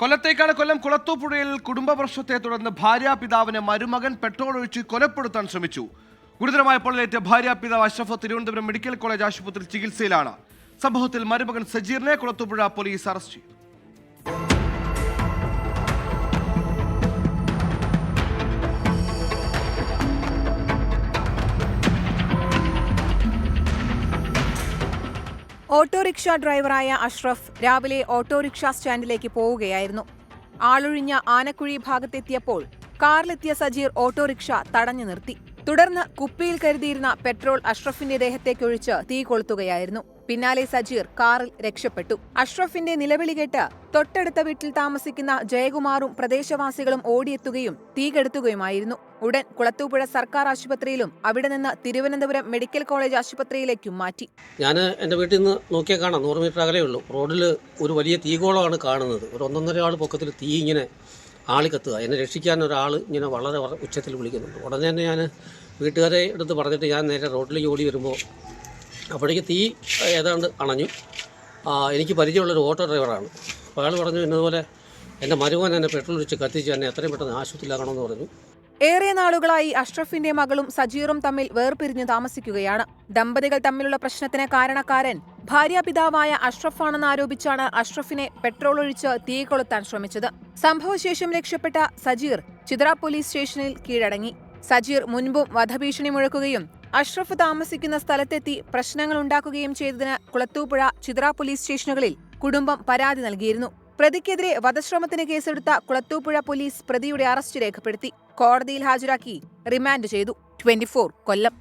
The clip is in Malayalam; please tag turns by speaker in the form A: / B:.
A: കൊല്ലത്തേക്കാട് കൊല്ലം കുളത്തൂപ്പുഴയിൽ കുടുംബ പ്രശ്നത്തെ തുടർന്ന് ഭാര്യാപിതാവിനെ മരുമകൻ പെട്രോൾ ഒഴിച്ച് കൊലപ്പെടുത്താൻ ശ്രമിച്ചു. ഗുരുതരമായ പൊള്ളലേറ്റ ഭാര്യാപിതാവ് അഷ്റഫ് തിരുവനന്തപുരം മെഡിക്കൽ കോളേജ് ആശുപത്രിയിൽ ചികിത്സയിലാണ്. സംഭവത്തിൽ മരുമകൻ സജീറിനെ കുളത്തൂപ്പുഴ പോലീസ് അറസ്റ്റ് ചെയ്തു.
B: ഓട്ടോറിക്ഷ ഡ്രൈവറായ അഷ്റഫ് രാവിലെ ഓട്ടോറിക്ഷ സ്റ്റാൻഡിലേക്ക് പോവുകയായിരുന്നു. ആളൊഴിഞ്ഞ ആനക്കുഴി ഭാഗത്തെത്തിയപ്പോൾ കാറിലെത്തിയ സജീർ ഓട്ടോറിക്ഷ തടഞ്ഞു നിർത്തി. തുടർന്ന് കുപ്പിയിൽ കരുതിയിരുന്ന പെട്രോൾ അഷ്റഫിന്റെ ദേഹത്തേക്കൊഴിച്ച് തീ കൊളുത്തുകയായിരുന്നു. പിന്നാലെ സജീർ കാറിൽ രക്ഷപ്പെട്ടു. അഷ്റഫിന്റെ നിലവിളി കേട്ട് തൊട്ടടുത്ത വീട്ടിൽ താമസിക്കുന്ന ജയകുമാറും പ്രദേശവാസികളും ഓടിയെത്തുകയും തീ കെടുത്തുകയുമായിരുന്നു. ഉടൻ കുളത്തൂപ്പുഴ സർക്കാർ ആശുപത്രിയിലും അവിടെ നിന്ന് തിരുവനന്തപുരം മെഡിക്കൽ കോളേജ് ആശുപത്രിയിലേക്കും മാറ്റി.
C: ഞാൻ എൻ്റെ വീട്ടിൽ നിന്ന് നോക്കിയാൽ കാണാം, 100 മീറ്റർ അകലേ ഉള്ളൂ. റോഡിൽ ഒരു വലിയ തീഗോളമാണ് കാണുന്നത്. ഒരു 1.5 ആൾ പൊക്കത്തിൽ തീ ഇങ്ങനെ ആളിക്കത്തുക. എന്നെ രക്ഷിക്കാൻ ഒരാൾ ഇങ്ങനെ വളരെ ഉച്ചത്തിൽ വിളിക്കുന്നുണ്ട്. ഉടനെ തന്നെ ഞാൻ വീട്ടുകാരെ എടുത്ത് പറഞ്ഞിട്ട് ഞാൻ നേരെ റോഡിലേക്ക് ഓടി വരുമ്പോൾ അപ്പോഴേക്ക് തീ ഏതാണ്ട് അണഞ്ഞു. എനിക്ക് പരിചയമുള്ളൊരു ഓട്ടോ ഡ്രൈവറാണ്. അപ്പോൾ അയാൾ പറഞ്ഞു, ഇന്നതുപോലെ എൻ്റെ മരുമകൻ എന്നെ പെട്രോൾ ഒഴിച്ച് കത്തിച്ച് എന്നെ എത്രയും പെട്ടെന്ന് ആശുപത്രിയിലാക്കണമെന്ന് പറഞ്ഞു.
B: ഏറെ നാളുകളായി അഷ്റഫിന്റെ മകളും സജീറും തമ്മിൽ വേർപിരിഞ്ഞ് താമസിക്കുകയാണ്. ദമ്പതികൾ തമ്മിലുള്ള പ്രശ്നത്തിന് കാരണക്കാരൻ ഭാര്യാപിതാവായ അഷ്റഫാണെന്ന് ആരോപിച്ചാണ് അഷ്റഫിനെ പെട്രോൾ ഒഴിച്ച് തീ കൊളുത്താൻ ശ്രമിച്ചത്. സംഭവശേഷം രക്ഷപ്പെട്ട സജീർ ചിത്ര പോലീസ് സ്റ്റേഷനിൽ കീഴടങ്ങി. സജീർ മുൻപും വധഭീഷണി മുഴക്കുകയും അഷ്റഫ് താമസിക്കുന്ന സ്ഥലത്തെത്തി പ്രശ്നങ്ങൾ ഉണ്ടാക്കുകയും ചെയ്തതിന് കുളത്തൂപ്പുഴ ചിത്ര പോലീസ് സ്റ്റേഷനുകളിൽ കുടുംബം പരാതി നൽകിയിരുന്നു. പ്രതിക്കെതിരെ വധശ്രമത്തിന് കേസെടുത്ത കുളത്തൂപ്പുഴ പോലീസ് പ്രതിയുടെ അറസ്റ്റ് രേഖപ്പെടുത്തി കോടതിയിൽ ഹാജരാക്കി റിമാൻഡ് ചെയ്തു. 24 കൊല്ലം.